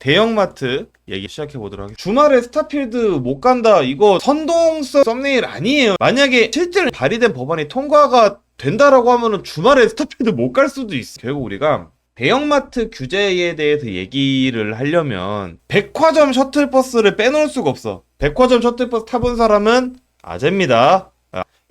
대형마트 얘기 시작해보도록 하겠습니다. 주말에 스타필드 못 간다, 이거 선동성 썸네일 아니에요. 만약에 실제로 발의된 법안이 통과가 된다라고 하면은 주말에 스타필드 못 갈 수도 있어. 결국 우리가 대형마트 규제에 대해서 얘기를 하려면 백화점 셔틀버스를 빼놓을 수가 없어. 백화점 셔틀버스 타본 사람은 아재입니다.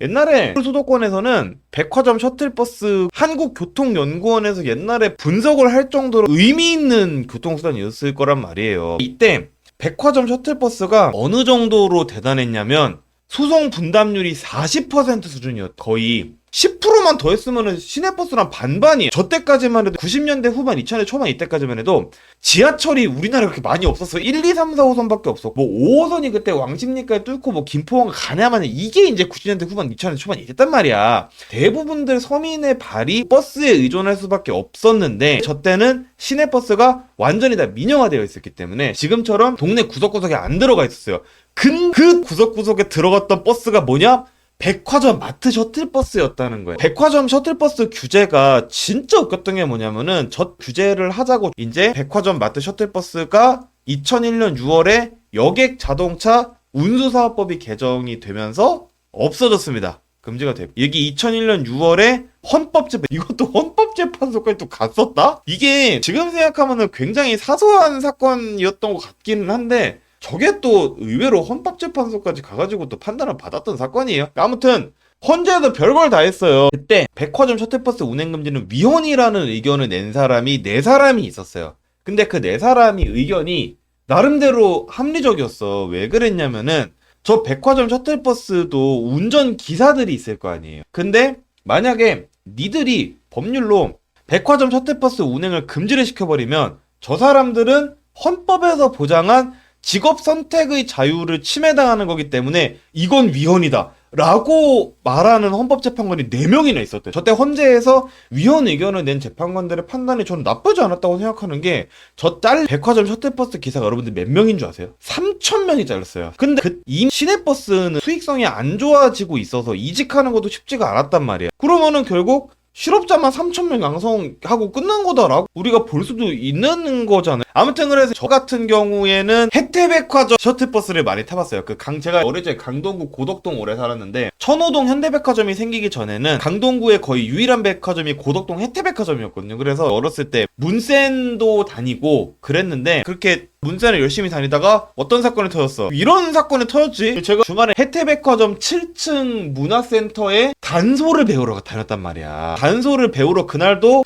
옛날에 수도권에서는 백화점 셔틀버스 한국교통연구원에서 옛날에 분석을 할 정도로 의미 있는 교통수단이었을 거란 말이에요. 이때 백화점 셔틀버스가 어느 정도로 대단했냐면 수송 분담률이 40% 수준이었. 거의 10%만 더 했으면 시내버스랑 반반이에요. 저 때까지만 해도 90년대 후반 2000년대 초반 이때까지만 해도 지하철이 우리나라에 그렇게 많이 없었어. 1, 2, 3, 4, 5선밖에 없었고 뭐 5호선이 그때 왕십리까지 뚫고 뭐 김포항 가냐마냐, 이게 이제 90년대 후반 2000년대 초반 이랬단 말이야. 대부분들 서민의 발이 버스에 의존할 수밖에 없었는데 저 때는 시내버스가 완전히 다 민영화되어 있었기 때문에 지금처럼 동네 구석구석에 안 들어가 있었어요. 그 구석구석에 들어갔던 버스가 뭐냐? 백화점 마트 셔틀버스였다는 거예요. 백화점 셔틀버스 규제가 진짜 웃겼던 게 뭐냐면은 저 규제를 하자고 이제 백화점 마트 셔틀버스가 2001년 6월에 여객 자동차 운수사업법이 개정이 되면서 없어졌습니다. 금지가 되고, 여기 2001년 6월에 헌법재판, 이것도 헌법재판소까지 또 갔었다? 이게 지금 생각하면은 굉장히 사소한 사건이었던 것 같기는 한데 저게 또 의외로 헌법재판소까지 가가지고 또 판단을 받았던 사건이에요. 아무튼 헌재에서 별걸 다 했어요. 그때 백화점 셔틀버스 운행금지는 위헌이라는 의견을 낸 사람이 4사람이 있었어요. 근데 그 4사람이 의견이 나름대로 합리적이었어. 왜 그랬냐면은 저 백화점 셔틀버스도 운전기사들이 있을 거 아니에요. 근데 만약에 니들이 법률로 백화점 셔틀버스 운행을 금지를 시켜버리면 저 사람들은 헌법에서 보장한 직업 선택의 자유를 침해당하는 거기 때문에 이건 위헌이다 라고 말하는 헌법재판관이 4명이나 있었대요. 저때 헌재에서 위헌 의견을 낸 재판관들의 판단이 저는 나쁘지 않았다고 생각하는 게, 저 백화점 셔틀버스 기사가 여러분들 몇 명인 줄 아세요? 3,000명이 잘렸어요. 근데 이 시내버스는 수익성이 안 좋아지고 있어서 이직하는 것도 쉽지가 않았단 말이에요. 그러면은 결국 실업자만 3,000명 양성하고 끝난 거다라고 우리가 볼 수도 있는 거잖아요. 아무튼 그래서 저 같은 경우에는 혜태백화점 셔틀버스를 많이 타봤어요. 제가 어릴 적 강동구 고덕동 오래 살았는데 천호동 현대백화점이 생기기 전에는 강동구의 거의 유일한 백화점이 고덕동 혜태백화점이었거든요. 그래서 어렸을 때 문센도 다니고 그랬는데, 그렇게 문센을 열심히 다니다가 어떤 사건이 터졌어. 이런 사건이 터졌지. 제가 주말에 혜태백화점 7층 문화센터에 단소를 배우러 다녔단 말이야. 단소를 배우러 그날도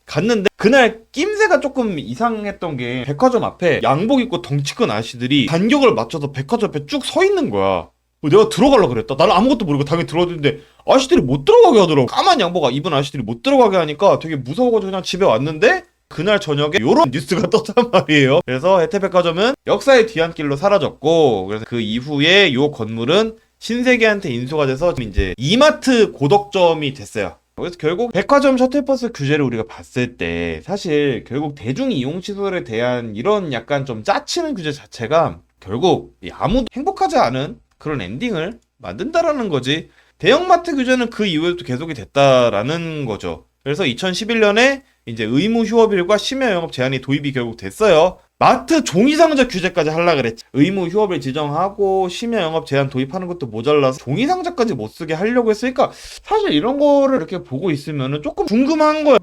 갔는데 그날 낌새가 조금 이상했던 게, 백화점 앞에 양복 입고 덩치 큰 아저씨들이 간격을 맞춰서 백화점 앞에 쭉 서 있는 거야. 내가 들어가려고 그랬다. 나는 아무것도 모르고 당연히 들어갔는데 아저씨들이 못 들어가게 하더라고. 까만 양복 입은 아저씨들이 못 들어가게 하니까 되게 무서워가지고 그냥 집에 왔는데 그날 저녁에 요런 뉴스가 떴단 말이에요. 그래서 혜태백화점은 역사의 뒤안길로 사라졌고, 그래서 그 이후에 요 건물은 신세계한테 인수가 돼서 이제 이마트 고덕점이 됐어요. 그래서 결국 백화점 셔틀버스 규제를 우리가 봤을 때 사실 결국 대중이용시설에 대한 이런 약간 좀 짜치는 규제 자체가 결국 아무도 행복하지 않은 그런 엔딩을 만든다라는 거지. 대형마트 규제는 그 이후에도 계속이 됐다라는 거죠. 그래서 2011년에 이제 의무 휴업일과 심야 영업 제한이 도입이 결국 됐어요. 마트 종이상자 규제까지 하려고 그랬지. 의무 휴업일 지정하고 심야 영업 제한 도입하는 것도 모자라서 종이상자까지 못 쓰게 하려고 했으니까, 사실 이런 거를 이렇게 보고 있으면 조금 궁금한 거예요.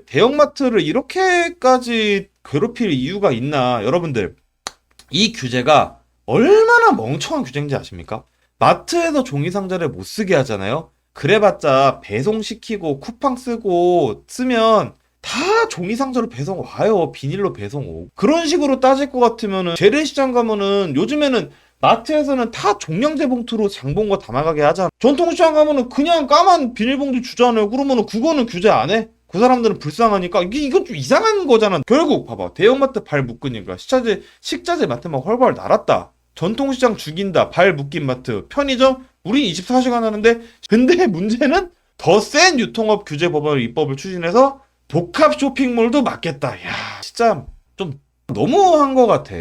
대형마트를 이렇게까지 괴롭힐 이유가 있나. 여러분들, 이 규제가 얼마나 멍청한 규제인지 아십니까? 마트에서 종이상자를 못 쓰게 하잖아요. 그래봤자 배송시키고 쿠팡 쓰면 다 종이상자로 배송 와요. 비닐로 배송 오고. 그런 식으로 따질 것 같으면은 재래시장 가면은 요즘에는 마트에서는 다 종량제 봉투로 장본 거 담아가게 하잖아. 전통시장 가면은 그냥 까만 비닐봉지 주잖아요. 그러면은 그거는 규제 안 해? 그 사람들은 불쌍하니까 이건 좀 이상한 거잖아. 결국 봐봐, 대형마트 발 묶으니까 식자재 마트만 훨훨 날았다. 전통시장 죽인다, 발 묶인 마트, 편의점 우린 24시간 하는데. 근데 문제는 더 센 유통업 규제 법안 입법을 추진해서 복합 쇼핑몰도 막겠다. 야, 진짜 좀 너무한 것 같아.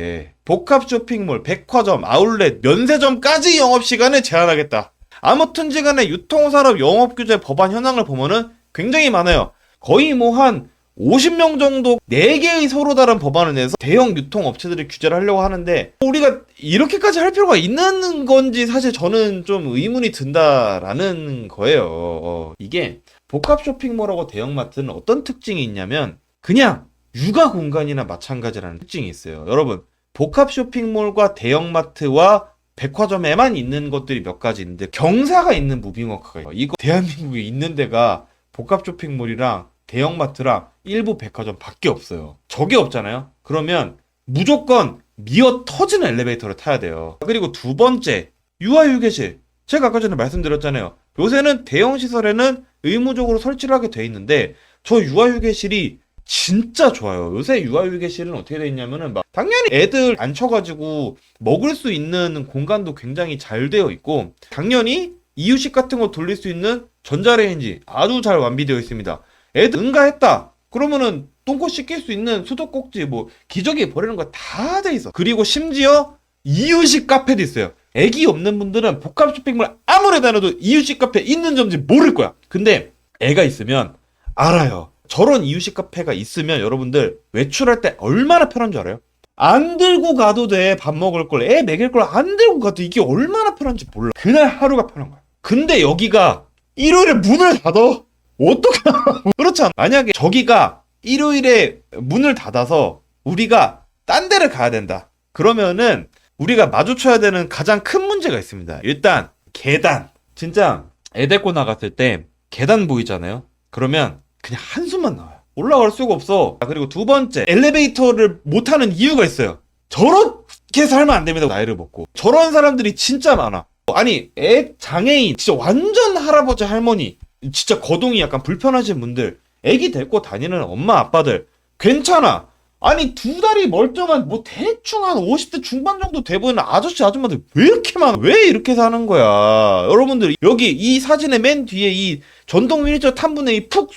복합 쇼핑몰, 백화점, 아울렛, 면세점까지 영업시간을 제한하겠다. 아무튼지간에 유통산업 영업규제 법안 현황을 보면은 굉장히 많아요. 거의 뭐 한 50명 정도 4개의 서로 다른 법안을 내서 대형 유통업체들이 규제를 하려고 하는데 우리가 이렇게까지 할 필요가 있는 건지 사실 저는 좀 의문이 든다라는 거예요. 이게 복합 쇼핑몰하고 대형마트는 어떤 특징이 있냐면 그냥 육아 공간이나 마찬가지라는 특징이 있어요. 여러분, 복합 쇼핑몰과 대형마트와 백화점에만 있는 것들이 몇 가지 있는데 경사가 있는 무빙워크가 있어요. 이거 대한민국에 있는 데가 복합 쇼핑몰이랑 대형마트랑 일부 백화점 밖에 없어요. 저게 없잖아요. 그러면 무조건 미어 터지는 엘리베이터를 타야 돼요. 그리고 두 번째, 유아휴게실. 제가 아까 전에 말씀드렸잖아요. 요새는 대형 시설에는 의무적으로 설치를 하게 돼 있는데 저 유아휴게실이 진짜 좋아요. 요새 유아휴게실은 어떻게 돼 있냐면은 막 당연히 애들 앉혀가지고 먹을 수 있는 공간도 굉장히 잘 되어 있고 당연히 이유식 같은 거 돌릴 수 있는 전자레인지 아주 잘 완비되어 있습니다. 애들 응가했다 그러면은 똥꼬 씻길 수 있는 수도꼭지 뭐 기저귀 버리는 거 다 돼 있어. 그리고 심지어 이유식 카페도 있어요. 애기 없는 분들은 복합 쇼핑몰 아무리 다녀도 이유식 카페 있는 점인지 모를 거야. 근데 애가 있으면 알아요. 저런 이유식 카페가 있으면 여러분들 외출할 때 얼마나 편한 줄 알아요? 안 들고 가도 돼. 밥 먹을 걸 애 먹일 걸 안 들고 가도 이게 얼마나 편한지 몰라. 그날 하루가 편한 거야. 근데 여기가 일요일에 문을 닫아. 어떡하나. 그렇잖아. 만약에 저기가 일요일에 문을 닫아서 우리가 딴 데를 가야 된다. 그러면은 우리가 마주쳐야 되는 가장 큰 문제가 있습니다. 일단 계단. 진짜 애 데리고 나갔을 때 계단 보이잖아요. 그러면 그냥 한숨만 나와요. 올라갈 수가 없어. 그리고 두 번째, 엘리베이터를 못하는 이유가 있어요. 저렇게 살면 안 됩니다. 나이를 먹고. 저런 사람들이 진짜 많아. 아니 애 장애인 진짜 완전 할아버지 할머니 진짜 거동이 약간 불편하신 분들 애기 데리고 다니는 엄마 아빠들 괜찮아. 아니 두 다리 멀쩡한 뭐 대충 한 50대 중반 정도 돼 보이는 아저씨 아줌마들 왜 이렇게 많아? 왜 이렇게 사는 거야? 여러분들 여기 이 사진의 맨 뒤에 이 전동 휠체어 탄 분의 푹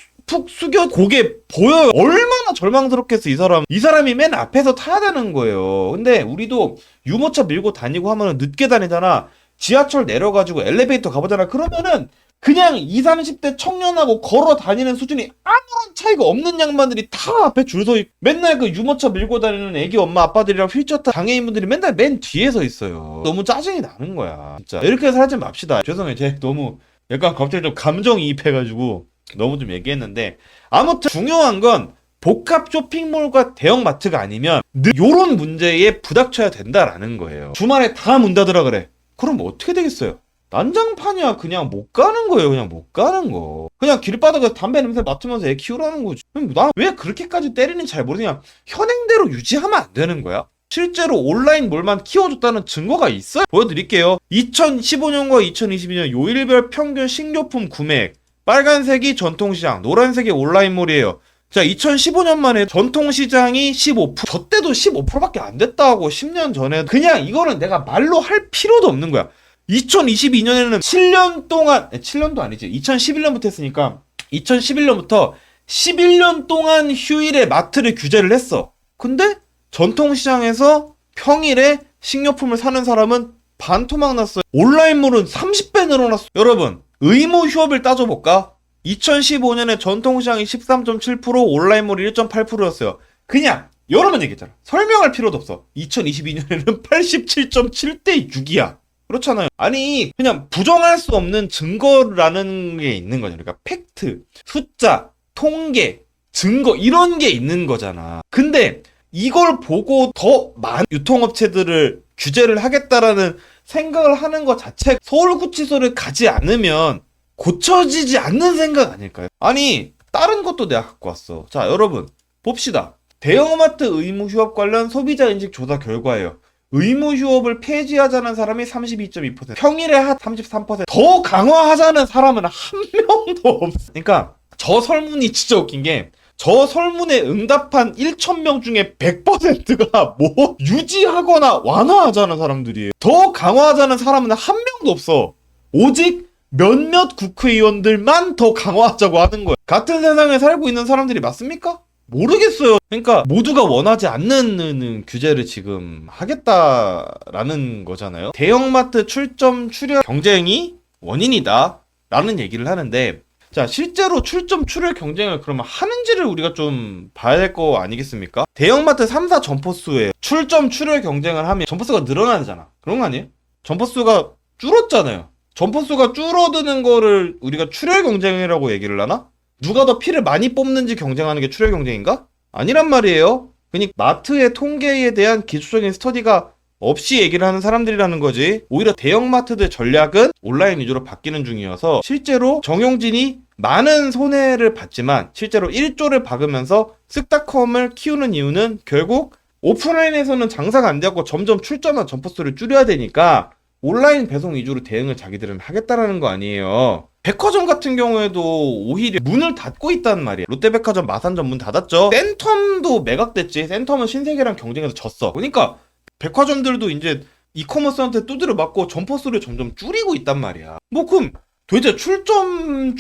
숙여 고개 보여요. 얼마나 절망스럽겠어 이 사람이 맨 앞에서 타야 되는 거예요. 근데 우리도 유모차 밀고 다니고 하면은 늦게 다니잖아. 지하철 내려가지고 엘리베이터 가보잖아. 그러면은 그냥 20, 30대 청년하고 걸어 다니는 수준이 아무런 차이가 없는 양반들이 다 앞에 줄 서 있고 맨날 그 유모차 밀고 다니는 애기 엄마 아빠들이랑 휠체어 탄 장애인분들이 맨날 맨 뒤에 서 있어요. 너무 짜증이 나는 거야. 진짜 이렇게 살지 맙시다. 죄송해요. 제가 너무 약간 갑자기 좀 감정이입해가지고 너무 좀 얘기했는데 아무튼 중요한 건 복합 쇼핑몰과 대형마트가 아니면 요런 문제에 부닥쳐야 된다라는 거예요. 주말에 다 문 닫으라 그래. 그럼 어떻게 되겠어요? 난장판이야. 그냥 못 가는 거예요. 그냥 못 가는 거. 그냥 길바닥에서 담배 냄새 맡으면서 애 키우라는 거지. 나 왜 그렇게까지 때리는지 잘 모르겠냐. 현행대로 유지하면 안 되는 거야? 실제로 온라인 몰만 키워줬다는 증거가 있어요. 보여드릴게요. 2015년과 2022년 요일별 평균 식료품 구매액. 빨간색이 전통시장, 노란색이 온라인몰이에요. 자, 2015년 만에 전통시장이 15%, 저 때도 15%밖에 안 됐다고 10년 전에. 그냥 이거는 내가 말로 할 필요도 없는 거야. 2022년에는 7년 동안, 7년도 아니지. 2011년부터 했으니까 2011년부터 11년 동안 휴일에 마트를 규제를 했어. 근데 전통시장에서 평일에 식료품을 사는 사람은 반토막 났어요. 온라인몰은 30배 늘어났어. 여러분, 의무 휴업을 따져볼까? 2015년에 전통시장이 13.7%, 온라인몰이 1.8%였어요. 그냥 여러 번 얘기했잖아. 설명할 필요도 없어. 2022년에는 87.7대 6이야. 그렇잖아요. 아니 그냥 부정할 수 없는 증거라는 게 있는 거잖아요. 그러니까 팩트, 숫자, 통계, 증거 이런 게 있는 거잖아. 근데 이걸 보고 더 많은 유통업체들을 규제를 하겠다라는 생각을 하는 것 자체 서울구치소를 가지 않으면 고쳐지지 않는 생각 아닐까요? 아니 다른 것도 내가 갖고 왔어. 자 여러분 봅시다. 대형마트 의무 휴업 관련 소비자인식 조사 결과예요. 의무 휴업을 폐지하자는 사람이 32.2%, 평일에 한 33%, 더 강화하자는 사람은 한 명도 없어. 그러니까 저 설문이 진짜 웃긴 게 저 설문에 응답한 1,000명 중에 100%가 뭐 유지하거나 완화하자는 사람들이에요. 더 강화하자는 사람은 한 명도 없어. 오직 몇몇 국회의원들만 더 강화하자고 하는 거야. 같은 세상에 살고 있는 사람들이 맞습니까? 모르겠어요. 그러니까 모두가 원하지 않는 규제를 지금 하겠다라는 거잖아요. 대형마트 출점 출혈 경쟁이 원인이다 라는 얘기를 하는데 자, 실제로 출점 출혈 경쟁을 그러면 하는지를 우리가 좀 봐야 될 거 아니겠습니까? 대형마트 3사 점포수에 출점 출혈 경쟁을 하면 점포수가 늘어나잖아. 그런 거 아니에요? 점포수가 줄었잖아요. 점포수가 줄어드는 거를 우리가 출혈 경쟁이라고 얘기를 하나? 누가 더 피를 많이 뽑는지 경쟁하는 게 출혈 경쟁인가? 아니란 말이에요. 그러니까 마트의 통계에 대한 기초적인 스터디가 없이 얘기를 하는 사람들이라는 거지. 오히려 대형마트들 전략은 온라인 위주로 바뀌는 중이어서 실제로 정용진이 많은 손해를 봤지만 실제로 1조를 박으면서 쓱닷컴을 키우는 이유는 결국 오프라인에서는 장사가 안 되고 점점 출점한 점포수를 줄여야 되니까 온라인 배송 위주로 대응을 자기들은 하겠다라는 거 아니에요. 백화점 같은 경우에도 오히려 문을 닫고 있단 말이야. 롯데백화점, 마산점 문 닫았죠. 센텀도 매각됐지. 센텀은 신세계랑 경쟁해서 졌어. 그러니까 백화점들도 이제 이커머스한테 두드려 맞고 점포수를 점점 줄이고 있단 말이야. 뭐 그럼 도대체 출점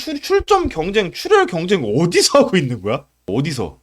경쟁, 출혈 경쟁 어디서 하고 있는 거야? 어디서?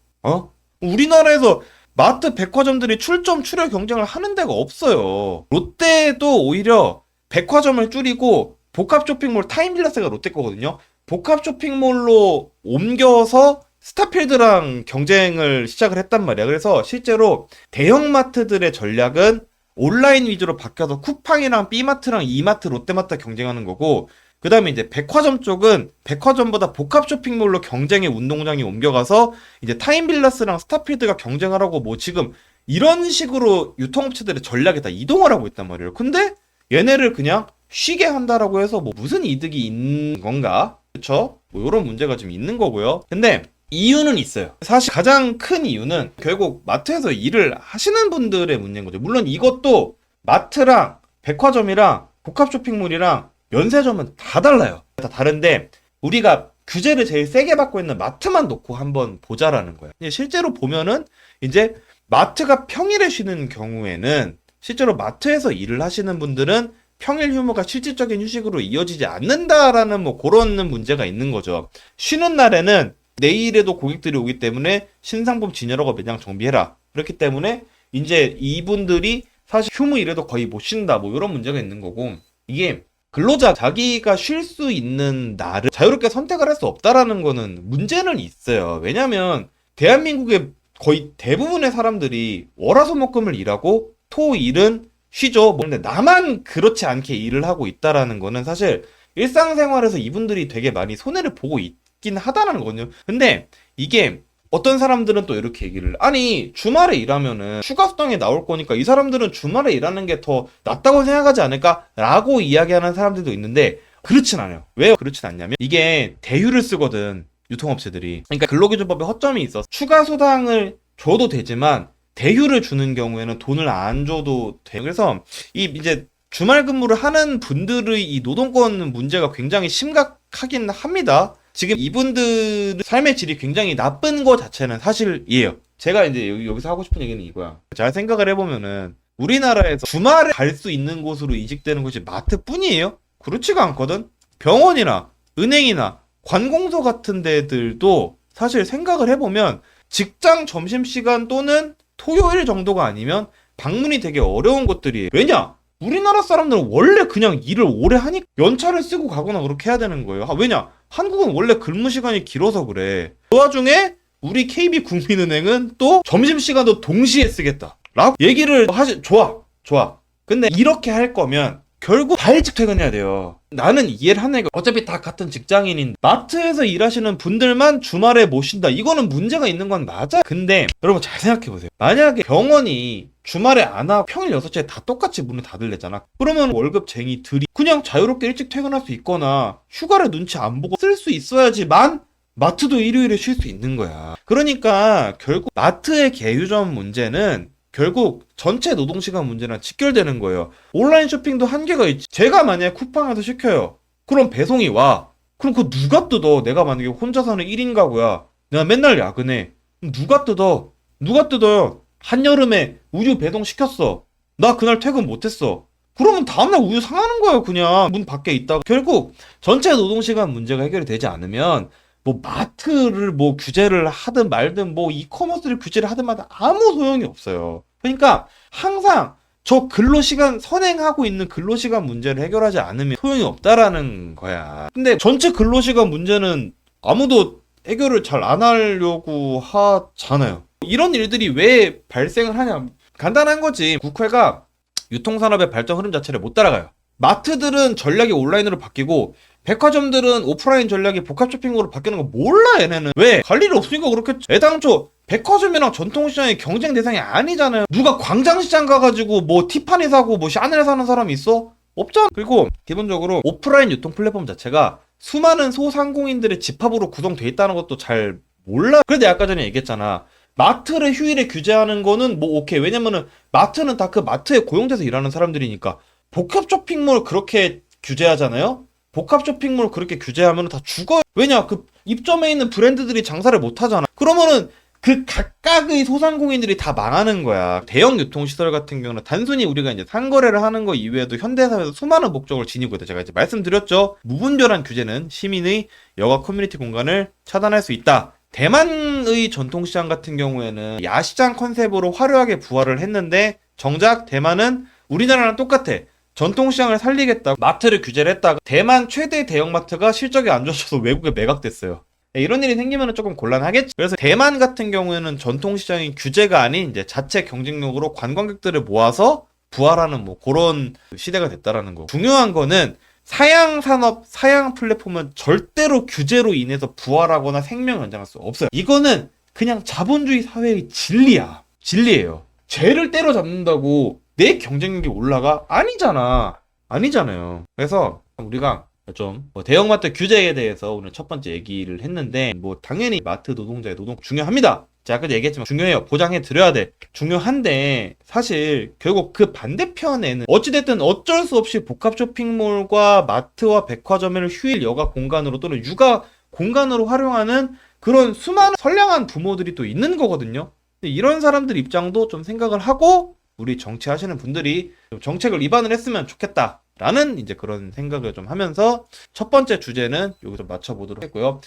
우리나라에서 마트 백화점들이 출점 출혈 경쟁을 하는 데가 없어요. 롯데도 오히려 백화점을 줄이고 복합 쇼핑몰 타임빌라스가 롯데 거거든요. 복합 쇼핑몰로 옮겨서 스타필드랑 경쟁을 시작을 했단 말이야. 그래서 실제로 대형마트들의 전략은 온라인 위주로 바뀌어서 쿠팡이랑 B마트랑 이마트, 롯데마트 경쟁하는 거고, 그 다음에 이제 백화점 쪽은 백화점보다 복합 쇼핑몰로 경쟁의 운동장이 옮겨가서 이제 타임빌라스랑 스타필드가 경쟁하라고 뭐 지금 이런 식으로 유통업체들의 전략에 다 이동을 하고 있단 말이에요. 근데 얘네를 그냥 쉬게 한다라고 해서 뭐 무슨 이득이 있는 건가? 그쵸? 뭐 이런 문제가 좀 있는 거고요. 근데 이유는 있어요. 사실 가장 큰 이유는 결국 마트에서 일을 하시는 분들의 문제인 거죠. 물론 이것도 마트랑 백화점이랑 복합 쇼핑몰이랑 면세점은 다 달라요. 다 다른데 우리가 규제를 제일 세게 받고 있는 마트만 놓고 한번 보자라는 거예요. 실제로 보면은 이제 마트가 평일에 쉬는 경우에는 실제로 마트에서 일을 하시는 분들은 평일 휴무가 실질적인 휴식으로 이어지지 않는다라는 뭐 그런 문제가 있는 거죠. 쉬는 날에는 내일에도 고객들이 오기 때문에 신상품 진열하고 매장 정비해라. 그렇기 때문에 이제 이분들이 사실 휴무 일에도 거의 못 쉰다. 뭐 이런 문제가 있는 거고, 이게 근로자 자기가 쉴 수 있는 날을 자유롭게 선택을 할 수 없다라는 거는 문제는 있어요. 왜냐면 대한민국의 거의 대부분의 사람들이 월화수목금을 일하고 토일은 쉬죠. 근데 나만 그렇지 않게 일을 하고 있다라는 거는 사실 일상생활에서 이분들이 되게 많이 손해를 보고 있긴 하다는 거거든요. 근데 이게 어떤 사람들은 또 이렇게 얘기를, 아니 주말에 일하면은 추가 수당이 나올 거니까 이 사람들은 주말에 일하는 게 더 낫다고 생각하지 않을까? 라고 이야기하는 사람들도 있는데 그렇진 않아요. 왜요? 그렇진 않냐면 이게 대휴를 쓰거든, 유통업체들이. 그러니까 근로기준법에 허점이 있어서 추가 수당을 줘도 되지만 대휴를 주는 경우에는 돈을 안 줘도 돼. 그래서 이제 주말 근무를 하는 분들의 이 노동권 문제가 굉장히 심각하긴 합니다. 지금 이분들 삶의 질이 굉장히 나쁜 거 자체는 사실이에요. 제가 이제 여기서 하고 싶은 얘기는 이거야. 잘 생각을 해보면은 우리나라에서 주말에 갈 수 있는 곳으로 이직되는 곳이 마트뿐이에요? 그렇지가 않거든? 병원이나 은행이나 관공서 같은 데들도 사실 생각을 해보면 직장 점심시간 또는 토요일 정도가 아니면 방문이 되게 어려운 곳들이에요. 왜냐? 우리나라 사람들은 원래 그냥 일을 오래 하니까 연차를 쓰고 가거나 그렇게 해야 되는 거예요. 왜냐? 한국은 원래 근무 시간이 길어서 그래. 그 와중에 우리 KB국민은행은 또 점심시간도 동시에 쓰겠다 라고 얘기를 좋아. 근데 이렇게 할 거면 결국 다 일찍 퇴근해야 돼요. 나는 이해를 하는 게 어차피 다 같은 직장인인 마트에서 일하시는 분들만 주말에 못 쉰다. 이거는 문제가 있는 건 맞아. 근데 여러분 잘 생각해보세요. 만약에 병원이 주말에 안 하고 평일 6시에 다 똑같이 문을 닫을래잖아. 그러면 월급쟁이들이 그냥 자유롭게 일찍 퇴근할 수 있거나 휴가를 눈치 안 보고 쓸 수 있어야지만 마트도 일요일에 쉴 수 있는 거야. 그러니까 결국 마트의 개유점 문제는 결국 전체 노동시간 문제랑 직결되는 거예요. 온라인 쇼핑도 한계가 있지. 제가 만약에 쿠팡에서 시켜요. 그럼 배송이 와. 그럼 그거 누가 뜯어? 내가 만약에 혼자 사는 1인 가구야. 내가 맨날 야근해. 그럼 누가 뜯어? 누가 뜯어요? 한여름에 우유 배송 시켰어. 나 그날 퇴근 못했어. 그러면 다음날 우유 상하는 거예요. 그냥 문 밖에 있다가. 결국 전체 노동시간 문제가 해결이 되지 않으면 뭐 마트를 뭐 규제를 하든 말든 뭐 이커머스를 규제를 하든 말든 아무 소용이 없어요. 그러니까 항상 저 근로시간 선행하고 있는 근로시간 문제를 해결하지 않으면 소용이 없다라는 거야. 근데 전체 근로시간 문제는 아무도 해결을 잘 안 하려고 하잖아요. 이런 일들이 왜 발생을 하냐? 간단한 거지. 국회가 유통산업의 발전 흐름 자체를 못 따라가요. 마트들은 전략이 온라인으로 바뀌고 백화점들은 오프라인 전략이 복합 쇼핑몰로 바뀌는 거 몰라 얘네는. 왜? 갈 일이 없으니까 그렇겠지. 애당초 백화점이랑 전통시장이 경쟁 대상이 아니잖아요. 누가 광장시장 가가지고 뭐 티파니 사고 뭐 샤넬 사는 사람이 있어? 없잖아. 그리고 기본적으로 오프라인 유통 플랫폼 자체가 수많은 소상공인들의 집합으로 구성돼 있다는 것도 잘 몰라. 그래도 아까 전에 얘기했잖아. 마트를 휴일에 규제하는 거는 뭐 오케이. 왜냐면은 마트는 다 그 마트에 고용돼서 일하는 사람들이니까. 복합 쇼핑몰 그렇게 규제하잖아요? 복합 쇼핑몰 그렇게 규제하면 다 죽어요. 왜냐? 그 입점해 있는 브랜드들이 장사를 못 하잖아. 그러면은 그 각각의 소상공인들이 다 망하는 거야. 대형 유통시설 같은 경우는 단순히 우리가 이제 상거래를 하는 거 이외에도 현대사회에서 수많은 목적을 지니고 있다. 제가 이제 말씀드렸죠. 무분별한 규제는 시민의 여가 커뮤니티 공간을 차단할 수 있다. 대만의 전통시장 같은 경우에는 야시장 컨셉으로 화려하게 부활을 했는데 정작 대만은 우리나라랑 똑같아. 전통시장을 살리겠다고 마트를 규제를 했다가 대만 최대 대형마트가 실적이 안 좋아져서 외국에 매각됐어요. 이런 일이 생기면 조금 곤란하겠지. 그래서 대만 같은 경우에는 전통시장이 규제가 아닌 이제 자체 경쟁력으로 관광객들을 모아서 부활하는 뭐 그런 시대가 됐다라는 거. 중요한 거는 사양 산업, 사양 플랫폼은 절대로 규제로 인해서 부활하거나 생명 연장할 수 없어요. 이거는 그냥 자본주의 사회의 진리야. 진리예요. 쟤를 때려잡는다고 내 경쟁력이 올라가? 아니잖아. 아니잖아요. 그래서 우리가 좀 뭐 대형마트 규제에 대해서 오늘 첫 번째 얘기를 했는데 뭐 당연히 마트 노동자의 노동 중요합니다. 제가 아까도 얘기했지만 중요해요. 보장해 드려야 돼. 중요한데 사실 결국 그 반대편에는 어찌됐든 어쩔 수 없이 복합 쇼핑몰과 마트와 백화점을 휴일 여가 공간으로 또는 육아 공간으로 활용하는 그런 수많은 선량한 부모들이 또 있는 거거든요. 근데 이런 사람들 입장도 좀 생각을 하고 우리 정치하시는 분들이 좀 정책을 입안을 했으면 좋겠다. 라는 이제 그런 생각을 좀 하면서 첫 번째 주제는 여기서 맞춰보도록 했고요.